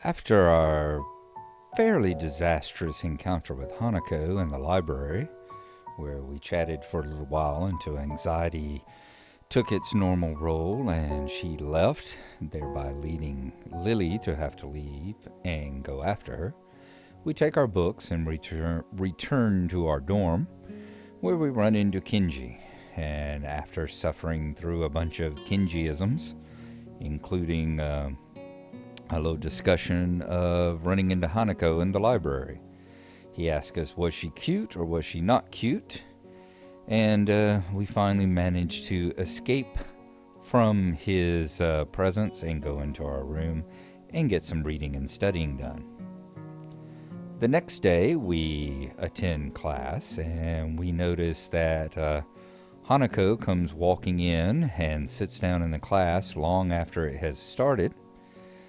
After our fairly disastrous encounter with Hanako in the library, where we chatted for a little while until anxiety took its normal role and she left, thereby leading Lily to have to leave and go after her, we take our books and return to our dorm, where we run into Kinji. And after suffering through a bunch of Kinjiisms, including a little discussion of running into Hanako in the library, he asked us, was she cute or was she not cute? And we finally managed to escape from his presence and go into our room and get some reading and studying done. The next day, we attend class, and we notice that Hanako comes walking in and sits down in the class long after it has started.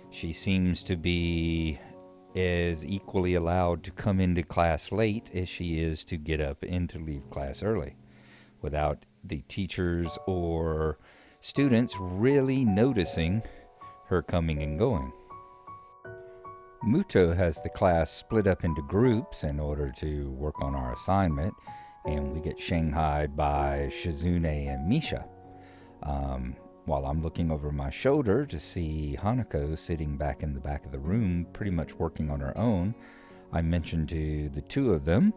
She seems to be as equally allowed to come into class late as she is to get up and to leave class early, without the teachers or students really noticing her coming and going. Muto has the class split up into groups in order to work on our assignment, and we get shanghaied by Shizune and Misha. While I'm looking over my shoulder to see Hanako sitting back in the back of the room, pretty much working on her own, I mentioned to the two of them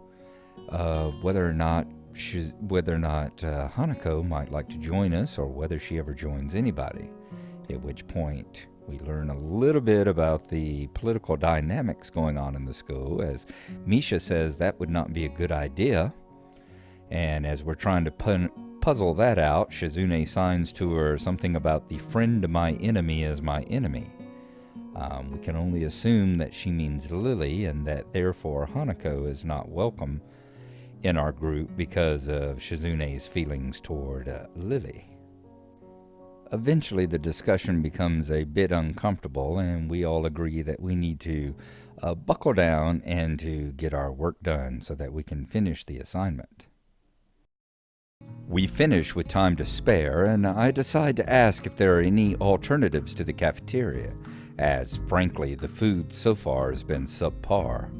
whether or not Hanako might like to join us, or whether she ever joins anybody. At which point, we learn a little bit about the political dynamics going on in the school, as Misha says that would not be a good idea. And as we're trying to puzzle that out, Shizune signs to her something about the friend of my enemy is my enemy. We can only assume that she means Lily, and that therefore Hanako is not welcome in our group because of Shizune's feelings toward Lily. Eventually the discussion becomes a bit uncomfortable, and we all agree that we need to buckle down and to get our work done so that we can finish the assignment. We finish with time to spare, and I decide to ask if there are any alternatives to the cafeteria, as frankly the food so far has been subpar.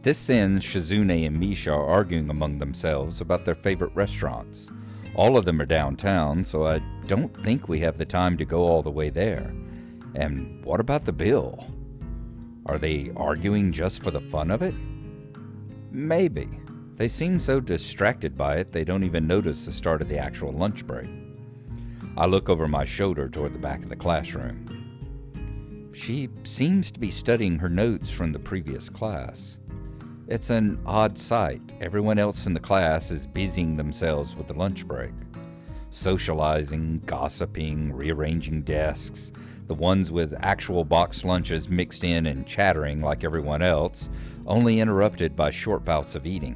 This sends Shizune and Misha arguing among themselves about their favorite restaurants. All of them are downtown, so I don't think we have the time to go all the way there. And what about the bill? Are they arguing just for the fun of it? Maybe. They seem so distracted by it they don't even notice the start of the actual lunch break. I look over my shoulder toward the back of the classroom. She seems to be studying her notes from the previous class. It's an odd sight. Everyone else in the class is busying themselves with the lunch break. Socializing, gossiping, rearranging desks. The ones with actual boxed lunches mixed in and chattering like everyone else, only interrupted by short bouts of eating.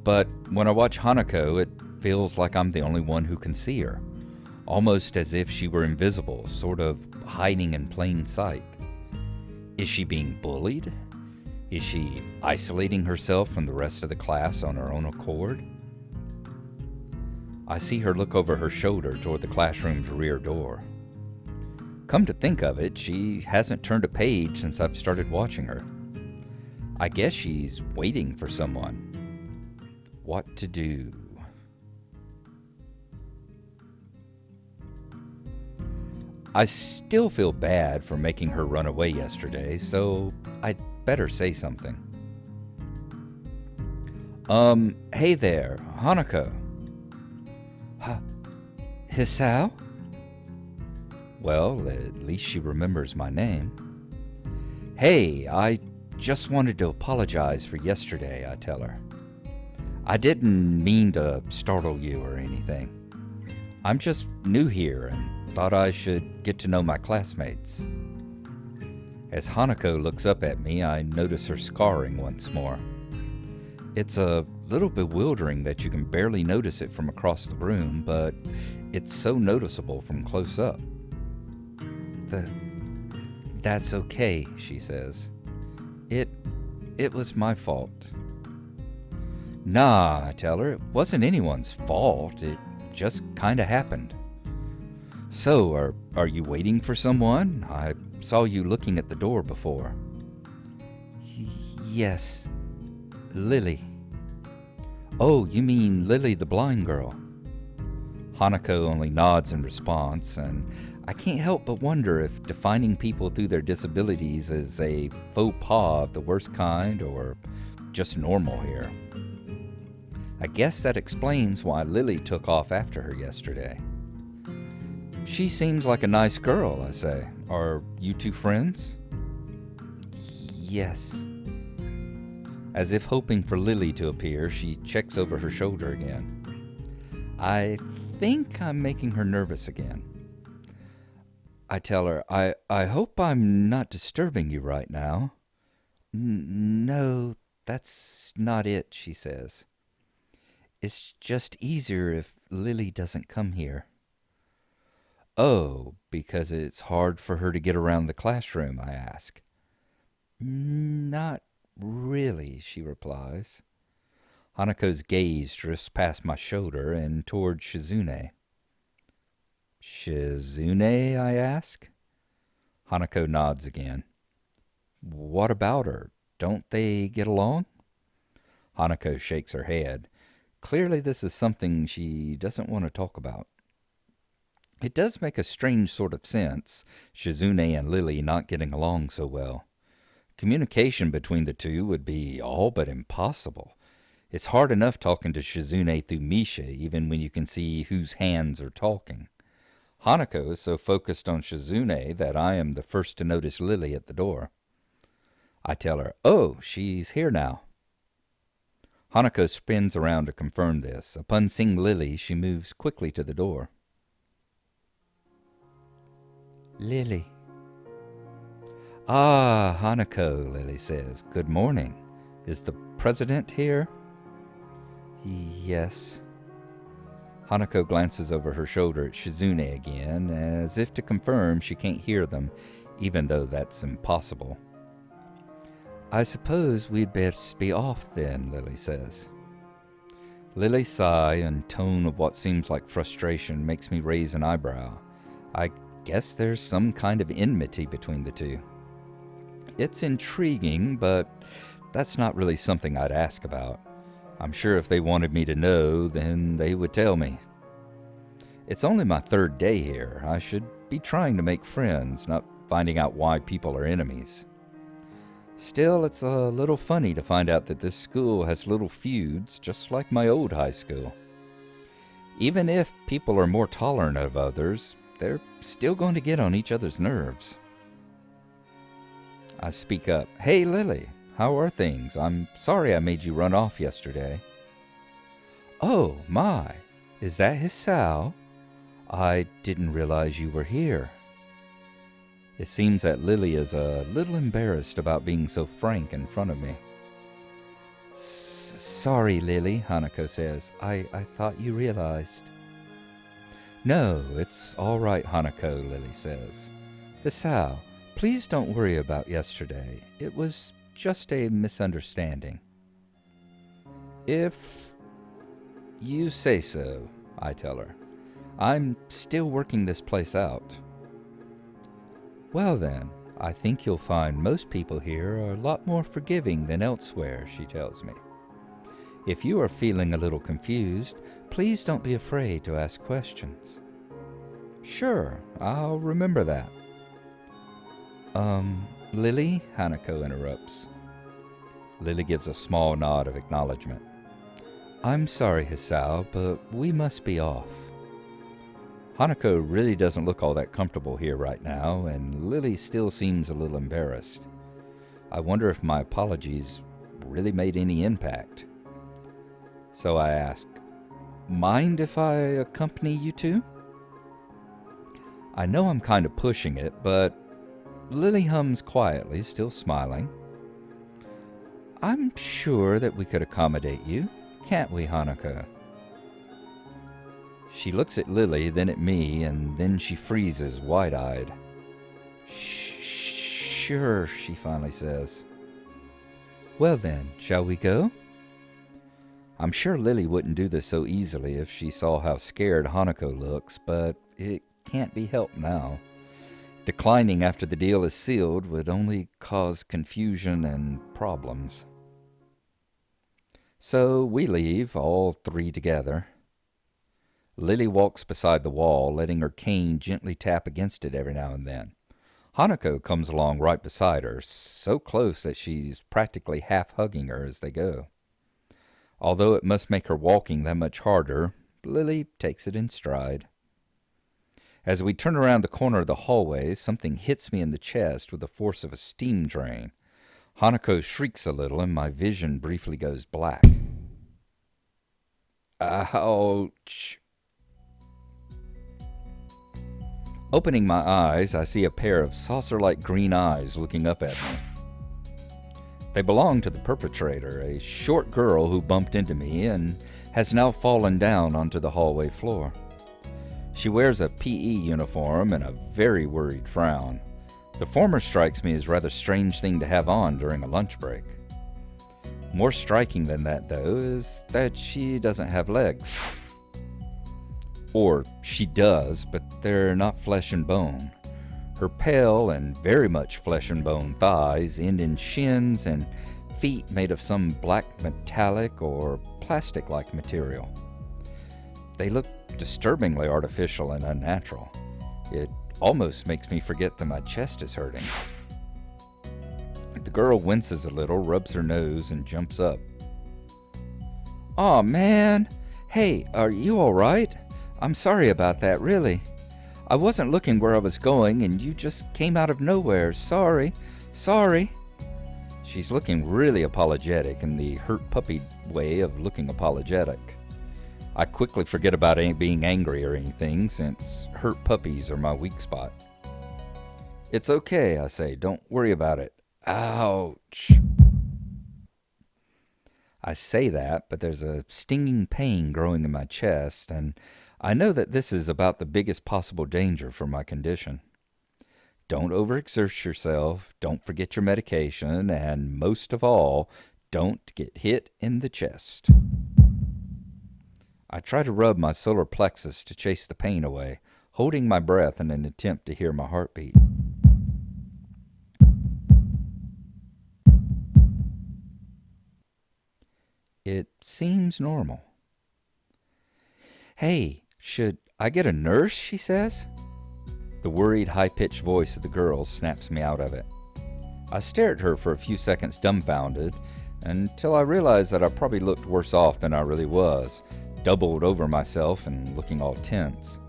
But when I watch Hanako, it feels like I'm the only one who can see her. Almost as if she were invisible, sort of hiding in plain sight. Is she being bullied? Is she isolating herself from the rest of the class on her own accord? I see her look over her shoulder toward the classroom's rear door. Come to think of it, she hasn't turned a page since I've started watching her. I guess she's waiting for someone. What to do? I still feel bad for making her run away yesterday, so I'd better say something. Hey there, Hanako. Hisao? Well, at least she remembers my name. Hey, I just wanted to apologize for yesterday, I tell her. I didn't mean to startle you or anything. I'm just new here and thought I should get to know my classmates. As Hanako looks up at me, I notice her scarring once more. It's a little bewildering that you can barely notice it from across the room, but it's so noticeable from close up. That's okay, she says. It was my fault. Nah, I tell her, it wasn't anyone's fault. It just kinda happened. So, are you waiting for someone? I saw you looking at the door before. Yes, Lily. Oh, you mean Lily the blind girl? Hanako only nods in response, and I can't help but wonder if defining people through their disabilities is a faux pas of the worst kind or just normal here. I guess that explains why Lily took off after her yesterday. She seems like a nice girl, I say. Are you two friends? Yes. As if hoping for Lily to appear, she checks over her shoulder again. I think I'm making her nervous again. I tell her, I hope I'm not disturbing you right now. No, that's not it, she says. It's just easier if Lily doesn't come here. Oh, because it's hard for her to get around the classroom, I ask. Not really, she replies. Hanako's gaze drifts past my shoulder and toward Shizune. Shizune, I ask. Hanako nods again. What about her? Don't they get along? Hanako shakes her head. Clearly this is something she doesn't want to talk about. It does make a strange sort of sense, Shizune and Lily not getting along so well. Communication between the two would be all but impossible. It's hard enough talking to Shizune through Misha, even when you can see whose hands are talking. Hanako is so focused on Shizune that I am the first to notice Lily at the door. I tell her, oh, she's here now. Hanako spins around to confirm this. Upon seeing Lily, she moves quickly to the door. Lily. Ah, Hanako, Lily says. Good morning. Is the president here? Yes. Hanako glances over her shoulder at Shizune again, as if to confirm she can't hear them, even though that's impossible. I suppose we'd best be off then, Lily says. Lily's sigh and tone of what seems like frustration makes me raise an eyebrow. I guess there's some kind of enmity between the two. It's intriguing, but that's not really something I'd ask about. I'm sure if they wanted me to know, then they would tell me. It's only my third day here. I should be trying to make friends, not finding out why people are enemies. Still, it's a little funny to find out that this school has little feuds, just like my old high school. Even if people are more tolerant of others, they're still going to get on each other's nerves. I speak up. Hey, Lily, how are things? I'm sorry I made you run off yesterday. Oh, my, is that Hisao? I didn't realize you were here. It seems that Lily is a little embarrassed about being so frank in front of me. Sorry, Lily, Hanako says. I thought you realized. No, it's all right, Hanako, Lily says. Hisao, please don't worry about yesterday. It was just a misunderstanding. If you say so, I tell her. I'm still working this place out. Well then, I think you'll find most people here are a lot more forgiving than elsewhere, she tells me. If you are feeling a little confused, please don't be afraid to ask questions. Sure, I'll remember that. Lily? Hanako interrupts. Lily gives a small nod of acknowledgement. I'm sorry, Hisao, but we must be off. Hanako really doesn't look all that comfortable here right now, and Lily still seems a little embarrassed. I wonder if my apologies really made any impact. So I ask, mind if I accompany you two? I know I'm kind of pushing it, but Lily hums quietly, still smiling. I'm sure that we could accommodate you, can't we, Hanako? She looks at Lily, then at me, and then she freezes, wide-eyed. Sure, she finally says. Well then, shall we go? I'm sure Lily wouldn't do this so easily if she saw how scared Hanako looks, but it can't be helped now. Declining after the deal is sealed would only cause confusion and problems. So we leave, all three together. Lily walks beside the wall, letting her cane gently tap against it every now and then. Hanako comes along right beside her, so close that she's practically half hugging her as they go. Although it must make her walking that much harder, Lily takes it in stride. As we turn around the corner of the hallway, something hits me in the chest with the force of a steam drain. Hanako shrieks a little, and my vision briefly goes black. Ouch! Opening my eyes, I see a pair of saucer-like green eyes looking up at me. They belong to the perpetrator, a short girl who bumped into me and has now fallen down onto the hallway floor. She wears a PE uniform and a very worried frown. The former strikes me as a rather strange thing to have on during a lunch break. More striking than that, though, is that she doesn't have legs. Or she does, but they're not flesh and bone. Her pale and very much flesh and bone thighs end in shins and feet made of some black metallic or plastic-like material. They look disturbingly artificial and unnatural. It almost makes me forget that my chest is hurting. The girl winces a little, rubs her nose, and jumps up. "Aw, man! Hey, are you all right? I'm sorry about that, really. I wasn't looking where I was going, and you just came out of nowhere. Sorry. She's looking really apologetic in the hurt puppy way of looking apologetic. I quickly forget about being angry or anything, since hurt puppies are my weak spot. It's okay, I say. Don't worry about it. Ouch. I say that, but there's a stinging pain growing in my chest, and I know that this is about the biggest possible danger for my condition. Don't overexert yourself, don't forget your medication, and most of all, don't get hit in the chest. I try to rub my solar plexus to chase the pain away, holding my breath in an attempt to hear my heartbeat. It seems normal. "Hey, should I get a nurse?" she says. The worried, high-pitched voice of the girl snaps me out of it. I stare at her for a few seconds dumbfounded, until I realize that I probably looked worse off than I really was, doubled over myself and looking all tense.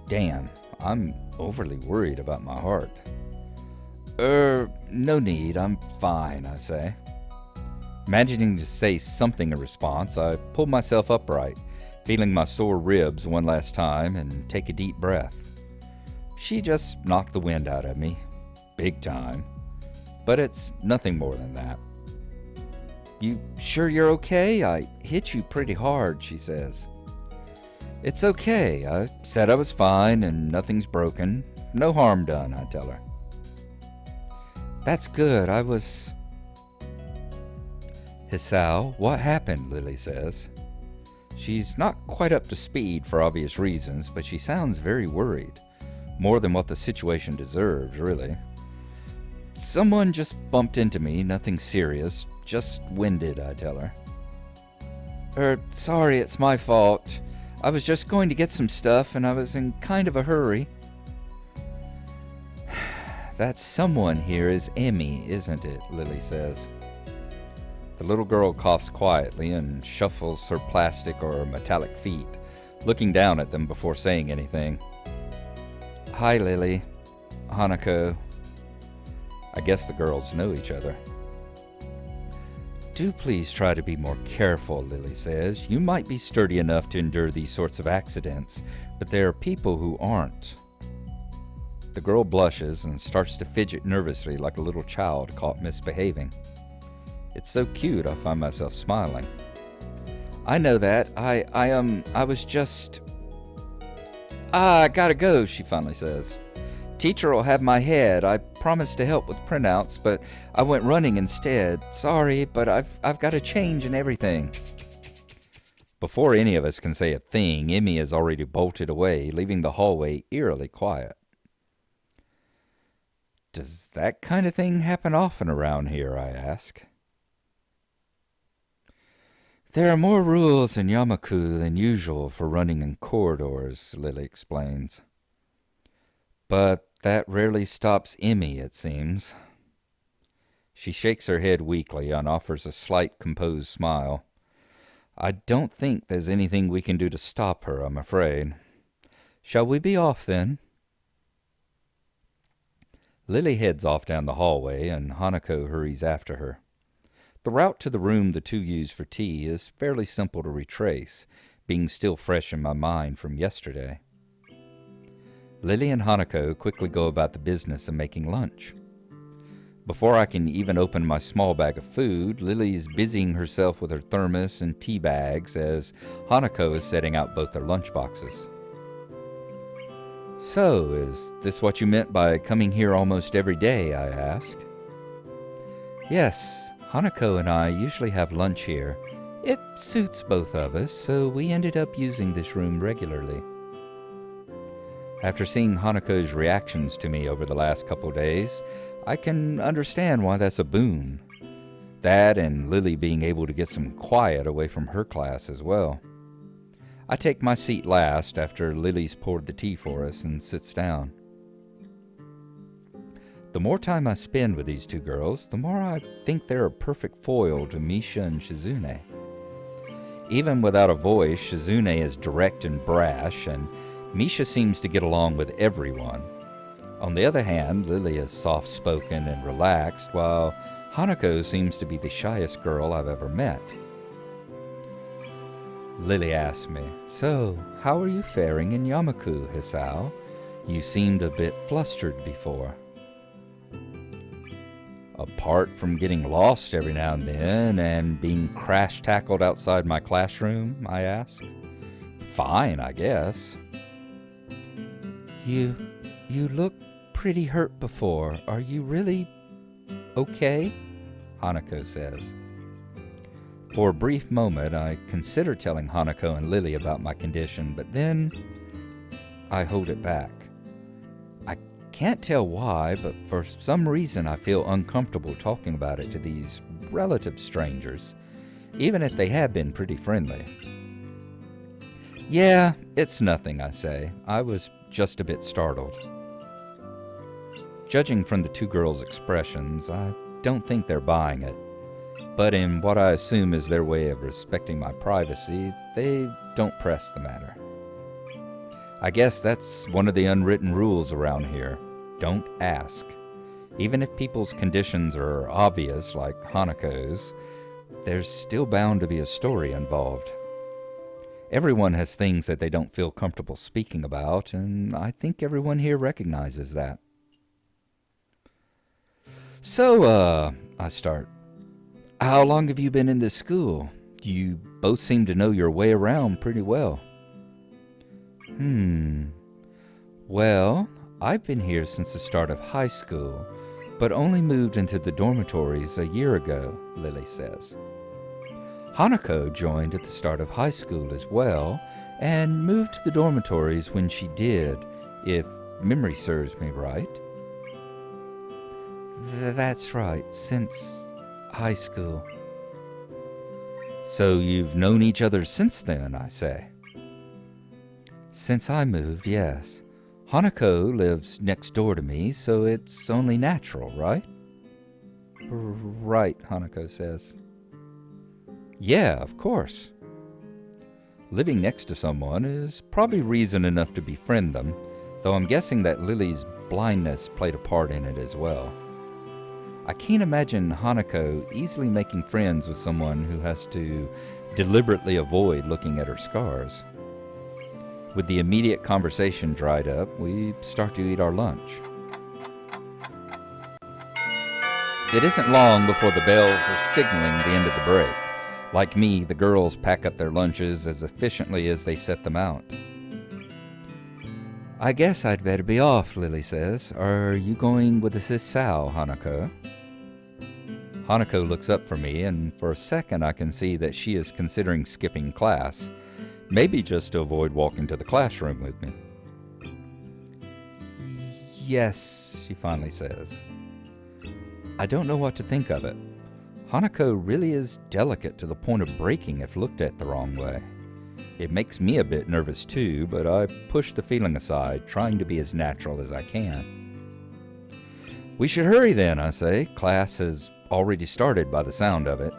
Damn, I'm overly worried about my heart. No need, I'm fine, I say. Imagining to say something in response, I pull myself upright, feeling my sore ribs one last time, and take a deep breath. She just knocked the wind out of me, big time, but it's nothing more than that. "You sure you're okay? I hit you pretty hard," she says. "It's okay. I said I was fine and nothing's broken. No harm done," I tell her. "That's good. I was..." "Hisao, what happened?" Lily says. She's not quite up to speed for obvious reasons, but she sounds very worried. More than what the situation deserves, really. "Someone just bumped into me, nothing serious, just winded," I tell her. Sorry, it's my fault. I was just going to get some stuff and I was in kind of a hurry." "That someone here is Emi, isn't it?" Lily says. The little girl coughs quietly and shuffles her plastic or metallic feet, looking down at them before saying anything. "Hi, Lily. Hanako." I guess the girls know each other. "Do please try to be more careful," Lily says. "You might be sturdy enough to endure these sorts of accidents, but there are people who aren't." The girl blushes and starts to fidget nervously like a little child caught misbehaving. It's so cute, I find myself smiling. "I know that. I was just..." I gotta go," she finally says. "Teacher will have my head. I promised to help with printouts, but I went running instead. Sorry, but I've got to change and everything." Before any of us can say a thing, Emi has already bolted away, leaving the hallway eerily quiet. Does that kind of thing happen often around here, I ask. There are more rules in Yamaku than usual for running in corridors, Lily explains. But that rarely stops Emi, it seems. She shakes her head weakly and offers a slight composed smile. I don't think there's anything we can do to stop her, I'm afraid. Shall we be off then? Lily heads off down the hallway, and Hanako hurries after her. The route to the room the two use for tea is fairly simple to retrace, being still fresh in my mind from yesterday. Lily and Hanako quickly go about the business of making lunch. Before I can even open my small bag of food, Lily is busying herself with her thermos and tea bags as Hanako is setting out both their lunch boxes. So, is this what you meant by coming here almost every day, I ask. Yes, Hanako and I usually have lunch here. It suits both of us, so we ended up using this room regularly. After seeing Hanako's reactions to me over the last couple days, I can understand why that's a boon. That and Lily being able to get some quiet away from her class as well. I take my seat last after Lily's poured the tea for us and sits down. The more time I spend with these two girls, the more I think they're a perfect foil to Misha and Shizune. Even without a voice, Shizune is direct and brash, and Misha seems to get along with everyone. On the other hand, Lily is soft-spoken and relaxed, while Hanako seems to be the shyest girl I've ever met. Lily asks me, So, how are you faring in Yamaku, Hisao? You seemed a bit flustered before. Apart from getting lost every now and then and being crash-tackled outside my classroom, I ask. Fine, I guess. You look pretty hurt before. Are you really okay? Hanako says. For a brief moment, I consider telling Hanako and Lily about my condition, but then I hold it back. I can't tell why, but for some reason I feel uncomfortable talking about it to these relative strangers, even if they have been pretty friendly. Yeah, it's nothing, I say. I was just a bit startled. Judging from the two girls' expressions, I don't think they're buying it. But in what I assume is their way of respecting my privacy, they don't press the matter. I guess that's one of the unwritten rules around here. Don't ask. Even if people's conditions are obvious, like Hanako's, there's still bound to be a story involved. Everyone has things that they don't feel comfortable speaking about, and I think everyone here recognizes that. So, I start. How long have you been in this school? You both seem to know your way around pretty well. Well, I've been here since the start of high school, but only moved into the dormitories a year ago, Lily says. Hanako joined at the start of high school as well, and moved to the dormitories when she did, if memory serves me right. That's right, since high school. So you've known each other since then, I say. Since I moved, yes. Hanako lives next door to me, so it's only natural, right? Right, Hanako says. Yeah, of course. Living next to someone is probably reason enough to befriend them, though I'm guessing that Lily's blindness played a part in it as well. I can't imagine Hanako easily making friends with someone who has to deliberately avoid looking at her scars. With the immediate conversation dried up, we start to eat our lunch. It isn't long before the bells are signaling the end of the break. Like me, the girls pack up their lunches as efficiently as they set them out. I guess I'd better be off, Lily says. Are you going with the Hisao, Hanako? Hanako looks up for me, and for a second I can see that she is considering skipping class, Maybe just to avoid walking to the classroom with me. Yes, she finally says. I don't know what to think of it. Hanako really is delicate to the point of breaking if looked at the wrong way. It makes me a bit nervous too, but I push the feeling aside, trying to be as natural as I can. We should hurry then, I say. Class has already started by the sound of it.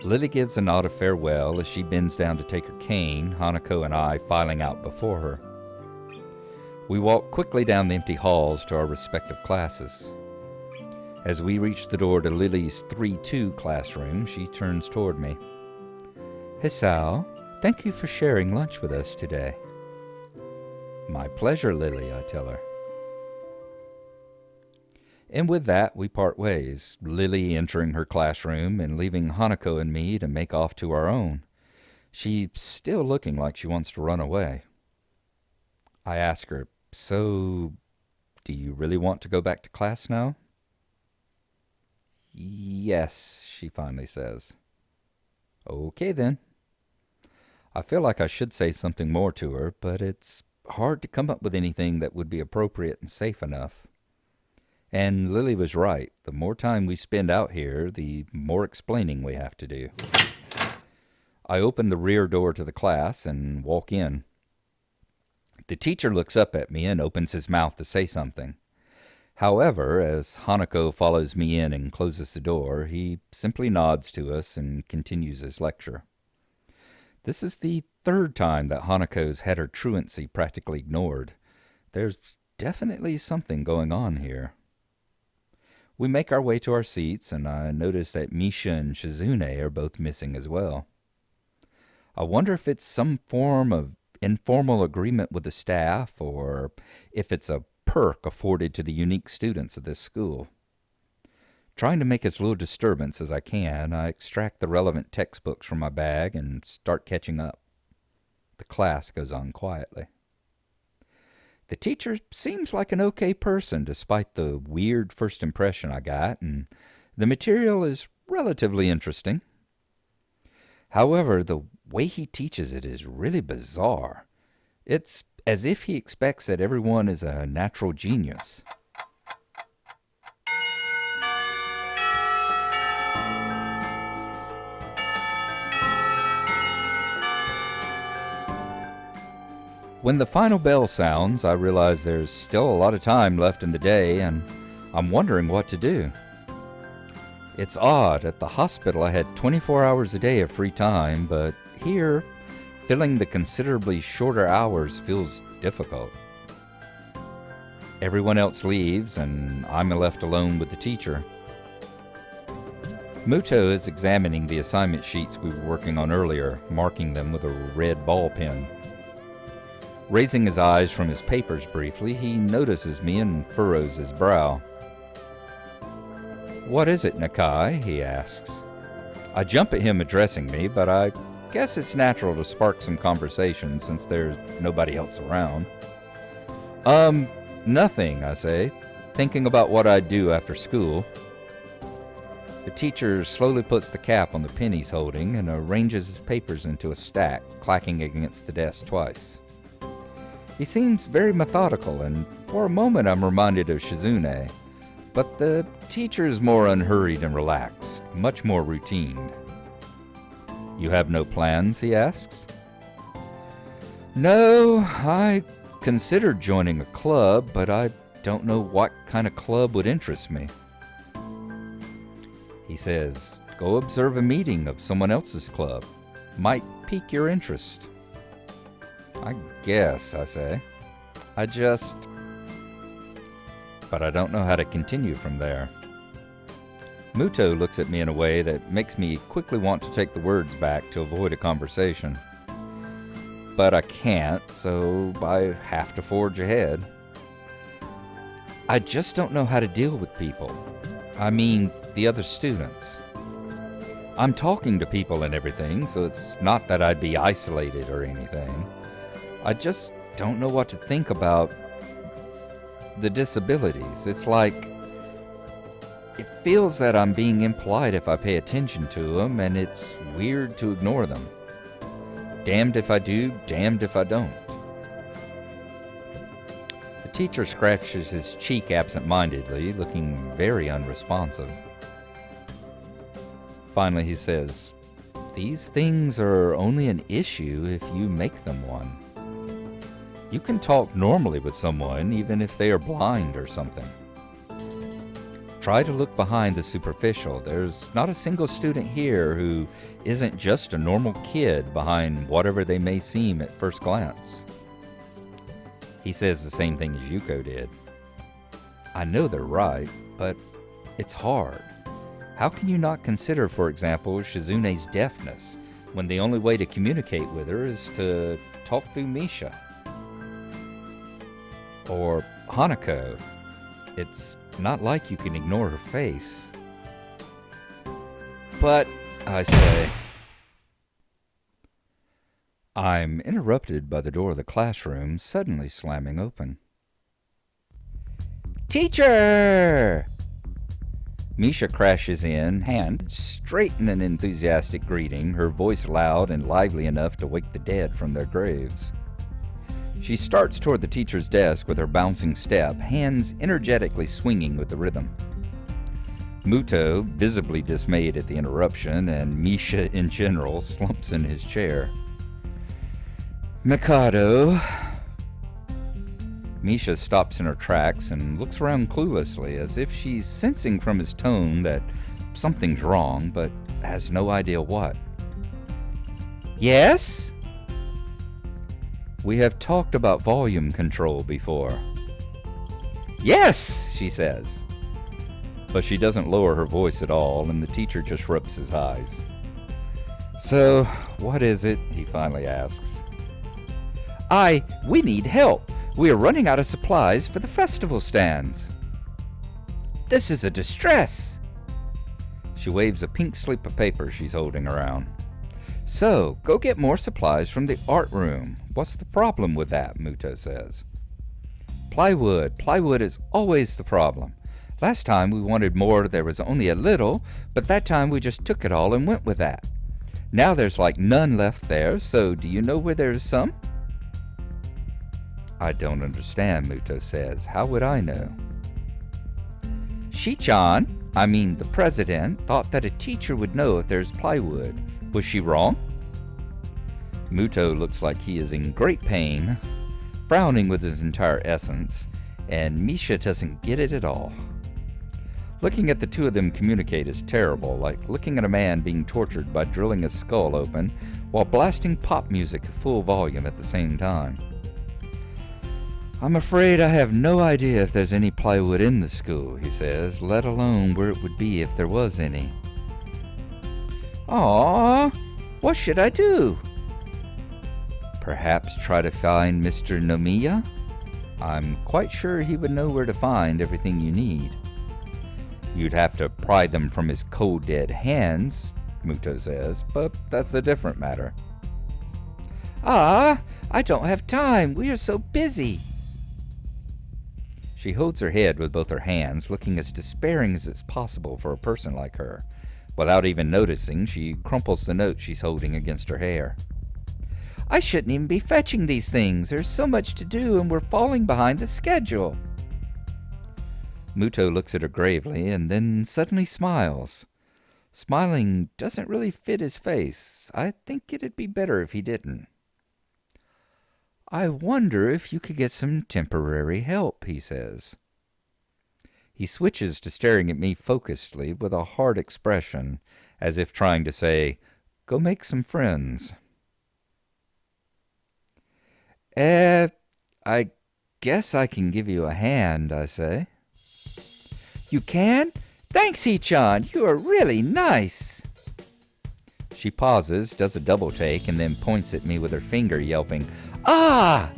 Lily gives a nod of farewell as she bends down to take her cane, Hanako and I filing out before her. We walk quickly down the empty halls to our respective classes. As we reach the door to Lily's 3-2 classroom, she turns toward me. Hisao, thank you for sharing lunch with us today. My pleasure, Lily, I tell her. And with that, we part ways, Lily entering her classroom and leaving Hanako and me to make off to our own. She's still looking like she wants to run away. I ask her, so, do you really want to go back to class now? Yes, she finally says. Okay then. I feel like I should say something more to her, but it's hard to come up with anything that would be appropriate and safe enough. And Lily was right. The more time we spend out here, the more explaining we have to do. I open the rear door to the class and walk in. The teacher looks up at me and opens his mouth to say something. However, as Hanako follows me in and closes the door, he simply nods to us and continues his lecture. This is the third time that Hanako's had her truancy practically ignored. There's definitely something going on here. We make our way to our seats, and I notice that Misha and Shizune are both missing as well. I wonder if it's some form of informal agreement with the staff, or if it's a perk afforded to the unique students of this school. Trying to make as little disturbance as I can, I extract the relevant textbooks from my bag and start catching up. The class goes on quietly. The teacher seems like an okay person despite the weird first impression I got, and the material is relatively interesting. However, the way he teaches it is really bizarre. It's as if he expects that everyone is a natural genius. When the final bell sounds, I realize there's still a lot of time left in the day, and I'm wondering what to do. It's odd. At the hospital, I had 24 hours a day of free time, but here, filling the considerably shorter hours feels difficult. Everyone else leaves, and I'm left alone with the teacher. Muto is examining the assignment sheets we were working on earlier, marking them with a red ball pen. Raising his eyes from his papers briefly, he notices me and furrows his brow. What is it, Nakai? He asks. I jump at him addressing me, but I guess it's natural to spark some conversation since there's nobody else around. Nothing, I say, thinking about what I'd do after school. The teacher slowly puts the cap on the pen he's holding and arranges his papers into a stack, clacking against the desk twice. He seems very methodical, and for a moment I'm reminded of Shizune, but the teacher is more unhurried and relaxed, much more routine. You have no plans, he asks. No, I considered joining a club, but I don't know what kind of club would interest me. He says, go observe a meeting of someone else's club. Might pique your interest. I guess, I say. But I don't know how to continue from there. Muto looks at me in a way that makes me quickly want to take the words back to avoid a conversation. But I can't, so I have to forge ahead. I just don't know how to deal with people. I mean, the other students. I'm talking to people and everything, so it's not that I'd be isolated or anything. I just don't know what to think about the disabilities. It's like, it feels that I'm being impolite if I pay attention to them, and it's weird to ignore them. Damned if I do, damned if I don't. The teacher scratches his cheek absent-mindedly, looking very unresponsive. Finally, he says, "These things are only an issue if you make them one. You can talk normally with someone even if they are blind or something. Try to look behind the superficial. There's not a single student here who isn't just a normal kid behind whatever they may seem at first glance." He says the same thing as Yuko did. "I know they're right, but it's hard. How can you not consider, for example, Shizune's deafness, when the only way to communicate with her is to talk through Misha? Or Hanako. It's not like you can ignore her face." "But," I say. I'm interrupted by the door of the classroom suddenly slamming open. "Teacher!" Misha crashes in, hand straight in an enthusiastic greeting, her voice loud and lively enough to wake the dead from their graves. She starts toward the teacher's desk with her bouncing step, hands energetically swinging with the rhythm. Muto, visibly dismayed at the interruption, and Misha in general, slumps in his chair. "Mikado." Misha stops in her tracks and looks around cluelessly, as if she's sensing from his tone that something's wrong, but has no idea what. "Yes?" "We have talked about volume control before." "Yes," she says. But she doesn't lower her voice at all, and the teacher just rubs his eyes. "So, what is it?" he finally asks. We need help. We are running out of supplies for the festival stands." "This is a distress." She waves a pink slip of paper she's holding around. "So, go get more supplies from the art room. What's the problem with that?" Muto says. Plywood. Plywood is always the problem. Last time we wanted more, there was only a little, but that time we just took it all and went with that. Now there's like none left there, so do you know where there's some?" "I don't understand," Muto says. "How would I know?" "Shi-chan, the president, thought that a teacher would know if there's plywood. Was she wrong?" Muto looks like he is in great pain, frowning with his entire essence, and Misha doesn't get it at all. Looking at the two of them communicate is terrible, like looking at a man being tortured by drilling his skull open while blasting pop music at full volume at the same time. "I'm afraid I have no idea if there's any plywood in the school," he says, "let alone where it would be if there was any." "Aww, what should I do?" "Perhaps try to find Mr. Nomiya? I'm quite sure he would know where to find everything you need." "You'd have to pry them from his cold dead hands," Muto says, "but that's a different matter." I don't have time. We are so busy." She holds her head with both her hands, looking as despairing as it's possible for a person like her. Without even noticing, she crumples the note she's holding against her hair. "I shouldn't even be fetching these things. There's so much to do, and we're falling behind the schedule." Muto looks at her gravely and then suddenly smiles. Smiling doesn't really fit his face. I think it'd be better if he didn't. "I wonder if you could get some temporary help," he says. He switches to staring at me focusedly with a hard expression, as if trying to say, "Go make some friends." I guess I can give you a hand," I say. "You can? Thanks, Hee-chan. You are really nice." She pauses, does a double take, and then points at me with her finger, yelping, "Ah!"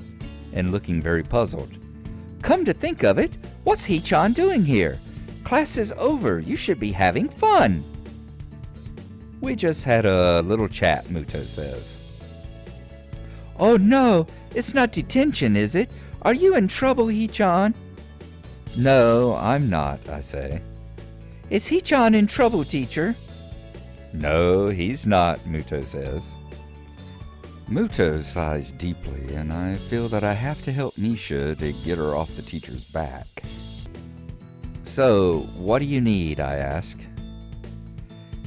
and looking very puzzled. "Come to think of it, what's Hee-chan doing here? Class is over. You should be having fun." "We just had a little chat," Muto says. "Oh no, it's not detention, is it? Are you in trouble, Hee-chan?" "No, I'm not," I say. "Is Hee-chan in trouble, teacher?" "No, he's not," Muto says. Muto sighs deeply, and I feel that I have to help Misha to get her off the teacher's back. So, what do you need? I ask.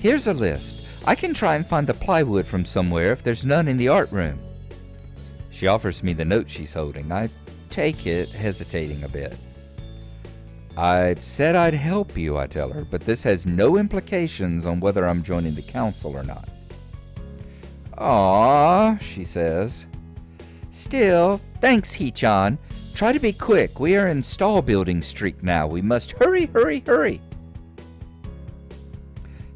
Here's a list. I can try and find the plywood from somewhere if there's none in the art room. She offers me the note she's holding. I take it, hesitating a bit. I've said I'd help you, I tell her, but this has no implications on whether I'm joining the council or not. Aww, she says. Still, thanks, Hee-chan. Try to be quick. We are in stall building streak now. We must hurry, hurry, hurry.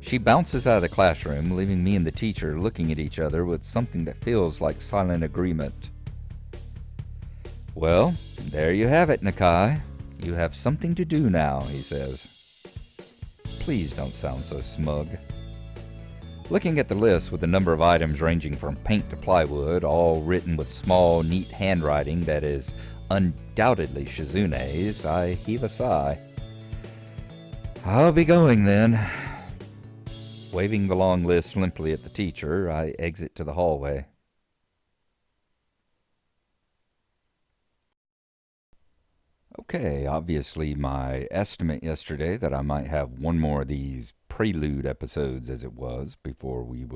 She bounces out of the classroom, leaving me and the teacher looking at each other with something that feels like silent agreement. Well, there you have it, Nakai. You have something to do now, he says. Please don't sound so smug. Looking at the list with a number of items ranging from paint to plywood, all written with small, neat handwriting that is undoubtedly Shizune's, I heave a sigh. I'll be going then. Waving the long list limply at the teacher, I exit to the hallway. Okay, obviously my estimate yesterday that I might have one more of these prelude episodes, as it was, before we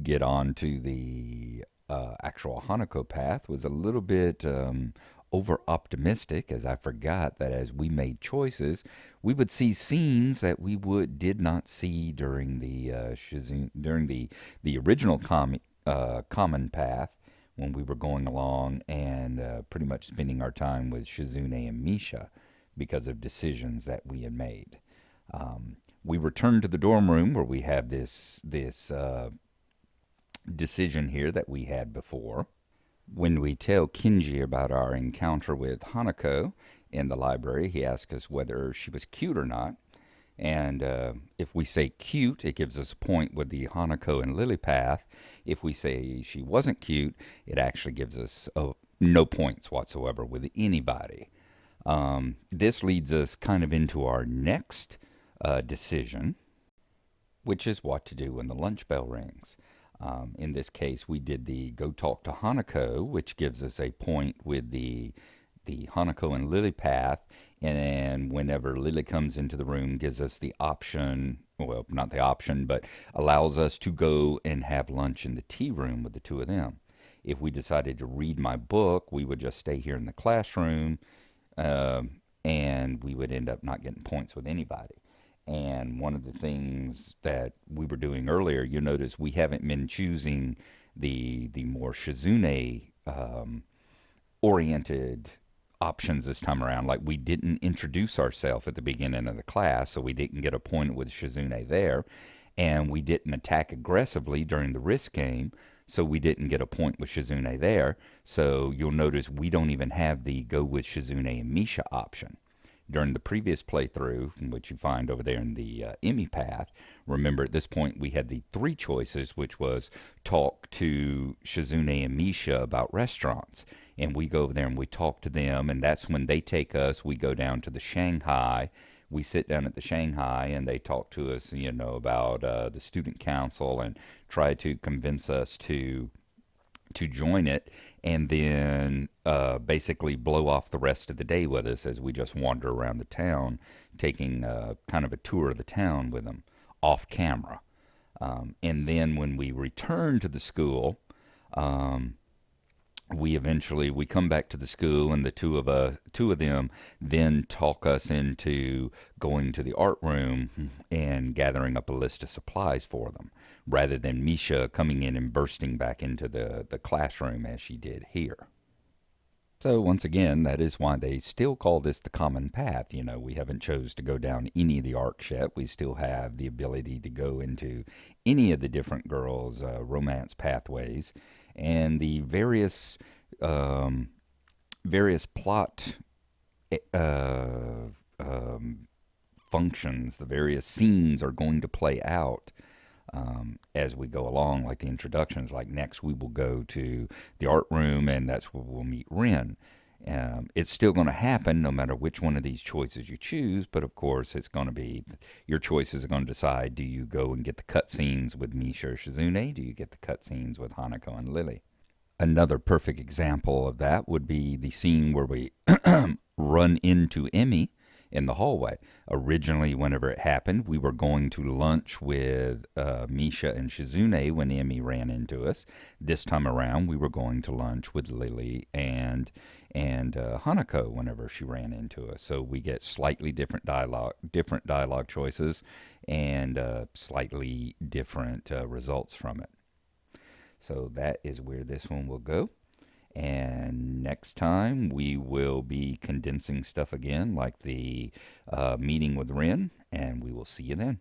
get on to the actual Hanako path was a little bit over-optimistic, as I forgot that as we made choices, we would see scenes that we did not see during the original common path, when we were going along and pretty much spending our time with Shizune and Misha because of decisions that we had made. We return to the dorm room where we have this decision here that we had before. When we tell Kinji about our encounter with Hanako in the library, he asks us whether she was cute or not. And if we say cute, it gives us a point with the Hanako and Lilly path. If we say she wasn't cute, it actually gives us no points whatsoever with anybody. This leads us kind of into our next decision, which is what to do when the lunch bell rings. In this case, we did the go talk to Hanako, which gives us a point with the Hanako and Lilly path, and whenever Lilly comes into the room, gives us the option, well, not the option, but allows us to go and have lunch in the tea room with the two of them. If we decided to read my book, we would just stay here in the classroom, and we would end up not getting points with anybody. And one of the things that we were doing earlier, you notice we haven't been choosing the more Shizune oriented options this time around. Like, we didn't introduce ourselves at the beginning of the class, so we didn't get a point with Shizune there, and we didn't attack aggressively during the risk game, so we didn't get a point with Shizune there. So you'll notice we don't even have the go with Shizune and Misha option. During the previous playthrough, which you find over there in the Emi Path, remember at this point we had the three choices, which was talk to Shizune and Misha about restaurants. And we go over there and we talk to them, and that's when they take us. We go down to the Shanghai. We sit down at the Shanghai, and they talk to us, about the student council and try to convince us to join it, and then basically blow off the rest of the day with us as we just wander around the town, taking kind of a tour of the town with them off camera. And then when we return to the school, we come back to the school, and the two of them then talk us into going to the art room and gathering up a list of supplies for them, rather than Misha coming in and bursting back into the classroom as she did here. So once again, that is why they still call this the common path. We haven't chose to go down any of the arcs yet. We still have the ability to go into any of the different girls' romance pathways, and the various plot functions, the various scenes are going to play out as we go along, like the introductions. Like next we will go to the art room, and that's where we'll meet Rin. It's still going to happen no matter which one of these choices you choose, but of course it's going to be, your choices are going to decide, do you go and get the cutscenes with Misha or Shizune? Do you get the cutscenes with Hanako and Lilly? Another perfect example of that would be the scene where we run into Emi in the hallway. Originally, whenever it happened, we were going to lunch with Misha and Shizune when Emi ran into us. This time around, we were going to lunch with Lilly and Hanako whenever she ran into us. So we get slightly different dialogue choices, and slightly different results from it. So that is where this one will go. And next time we will be condensing stuff again, like the meeting with Ren, and we will see you then.